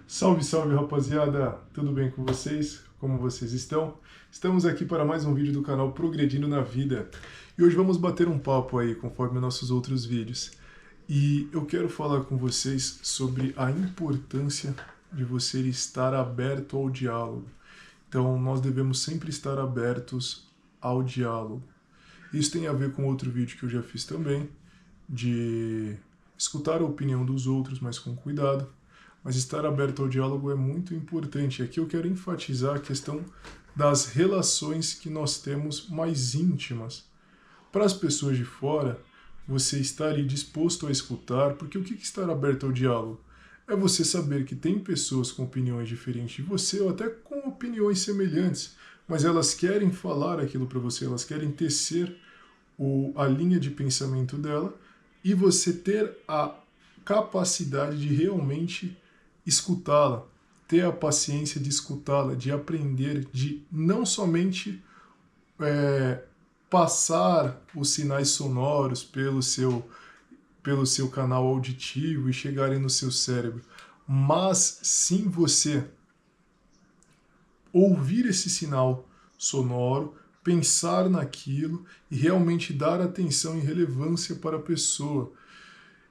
Salve, salve rapaziada! Tudo bem com vocês? Como vocês estão? Estamos aqui para mais um vídeo do canal Progredindo na Vida. E hoje vamos bater um papo aí, conforme nossos outros vídeos. E eu quero falar com vocês sobre a importância de você estar aberto ao diálogo. Então, nós devemos sempre estar abertos ao diálogo. Isso tem a ver com outro vídeo que eu já fiz também, de escutar a opinião dos outros, mas com cuidado. Mas estar aberto ao diálogo é muito importante. Aqui eu quero enfatizar a questão das relações que nós temos mais íntimas. Para as pessoas de fora, você está ali disposto a escutar, porque o que é estar aberto ao diálogo? É você saber que tem pessoas com opiniões diferentes de você, ou até com opiniões semelhantes, mas elas querem falar aquilo para você, elas querem tecer a linha de pensamento dela, e você ter a capacidade de realmente escutá-la, ter a paciência de escutá-la, de aprender, de não somente passar os sinais sonoros pelo seu canal auditivo e chegarem no seu cérebro, mas sim você ouvir esse sinal sonoro, pensar naquilo e realmente dar atenção e relevância para a pessoa.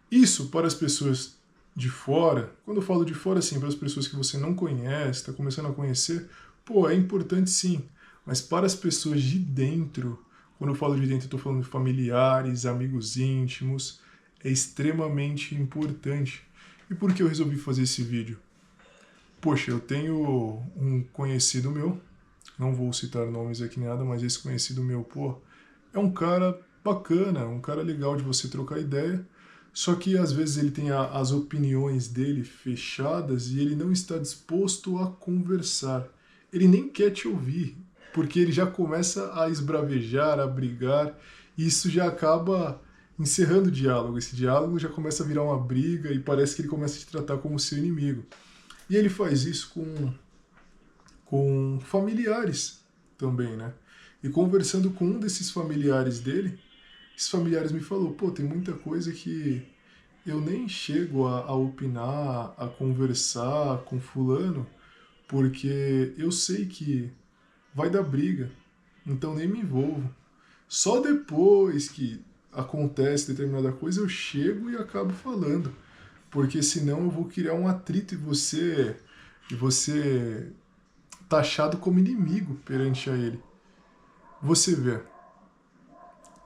Isso para as pessoas de fora, quando eu falo de fora, assim, para as pessoas que você não conhece, está começando a conhecer, pô, é importante sim. Mas para as pessoas de dentro, quando eu falo de dentro, eu estou falando de familiares, amigos íntimos, é extremamente importante. E por que eu resolvi fazer esse vídeo? Poxa, eu tenho um conhecido meu, não vou citar nomes aqui nem nada, mas esse conhecido meu, pô, é um cara bacana, um cara legal de você trocar ideia, só que às vezes ele tem as opiniões dele fechadas e ele não está disposto a conversar. Ele nem quer te ouvir, porque ele já começa a esbravejar, a brigar, e isso já acaba encerrando o diálogo. Esse diálogo já começa a virar uma briga e parece que ele começa a te tratar como seu inimigo. E ele faz isso com familiares também, né? E conversando com um desses familiares dele, esses familiares me falou, pô, tem muita coisa que eu nem chego a opinar, a conversar com fulano, porque eu sei que vai dar briga, então nem me envolvo. Só depois que acontece determinada coisa eu chego e acabo falando, porque senão eu vou criar um atrito e você taxado como inimigo perante a ele. Você vê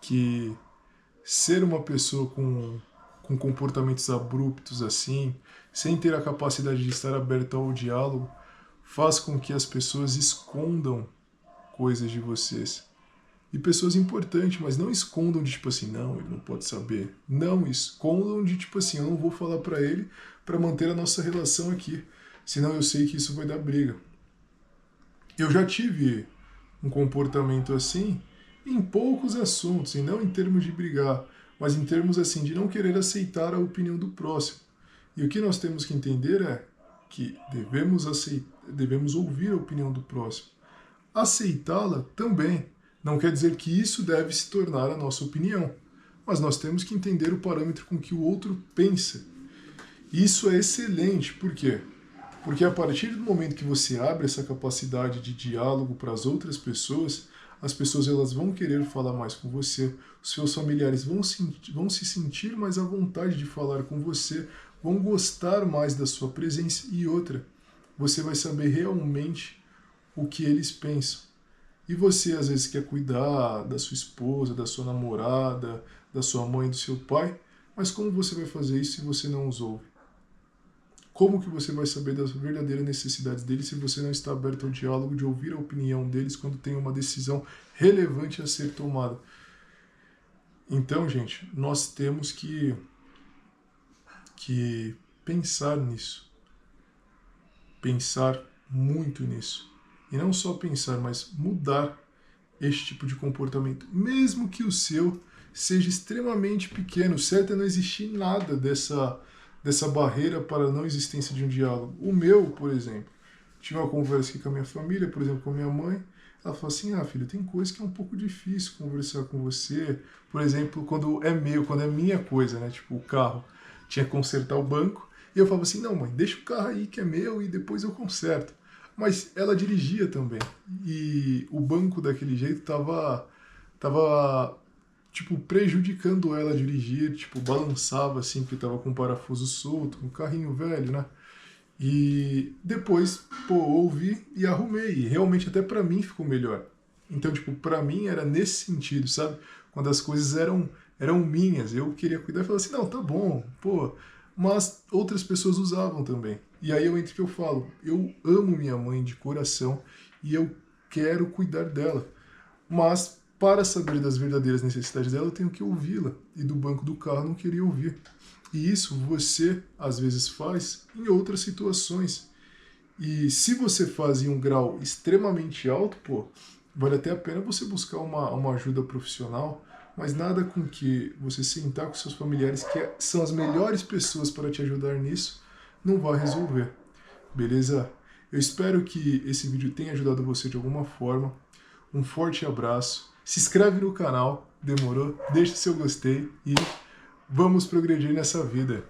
que ser uma pessoa com comportamentos abruptos assim, sem ter a capacidade de estar aberta ao diálogo, faz com que as pessoas escondam coisas de vocês. E pessoas importantes, mas não escondam de tipo assim, não, ele não pode saber. Não escondam de tipo assim, eu não vou falar para ele para manter a nossa relação aqui, senão eu sei que isso vai dar briga. Eu já tive um comportamento assim em poucos assuntos, e não em termos de brigar, mas em termos assim de não querer aceitar a opinião do próximo. E o que nós temos que entender é que devemos ouvir a opinião do próximo. Aceitá-la também não quer dizer que isso deve se tornar a nossa opinião, mas nós temos que entender o parâmetro com que o outro pensa. Isso é excelente, por quê? Porque a partir do momento que você abre essa capacidade de diálogo para as outras pessoas, as pessoas elas vão querer falar mais com você, os seus familiares vão se sentir mais à vontade de falar com você, vão gostar mais da sua presença e outra, você vai saber realmente o que eles pensam. E você às vezes quer cuidar da sua esposa, da sua namorada, da sua mãe, do seu pai, mas como você vai fazer isso se você não os ouve? Como que você vai saber das verdadeiras necessidades deles se você não está aberto ao diálogo, de ouvir a opinião deles quando tem uma decisão relevante a ser tomada? Então, gente, nós temos que pensar nisso. Pensar muito nisso. E não só pensar, mas mudar este tipo de comportamento. Mesmo que o seu seja extremamente pequeno, o certo é não existir nada dessa barreira para a não existência de um diálogo. O meu, por exemplo, tive uma conversa aqui com a minha família, por exemplo, com a minha mãe, ela falou assim, filho, tem coisa que é um pouco difícil conversar com você, por exemplo, quando é minha coisa, né, tipo o carro, tinha que consertar o banco, E eu falava assim, não mãe, deixa o carro aí que é meu e depois eu conserto. Mas ela dirigia também. E o banco daquele jeito tava tipo, prejudicando ela a dirigir, tipo, balançava assim, porque tava com o parafuso solto, um carrinho velho, né? E depois, pô, ouvi e arrumei. E realmente até pra mim ficou melhor. Então, tipo, pra mim era nesse sentido, sabe? Quando as coisas eram minhas, eu queria cuidar e falava assim, não, tá bom, pô. Mas outras pessoas usavam também. E aí eu entro que eu falo, eu amo minha mãe de coração e eu quero cuidar dela. Mas para saber das verdadeiras necessidades dela, eu tenho que ouvi-la. E do banco do carro eu não queria ouvir. E isso você, às vezes, faz em outras situações. E se você faz em um grau extremamente alto, pô, vale até a pena você buscar uma ajuda profissional, mas nada com que você sentar com seus familiares, são as melhores pessoas para te ajudar nisso, não vai resolver. Beleza? Eu espero que esse vídeo tenha ajudado você de alguma forma. Um forte abraço. Se inscreve no canal, demorou? Deixa seu gostei e vamos progredir nessa vida.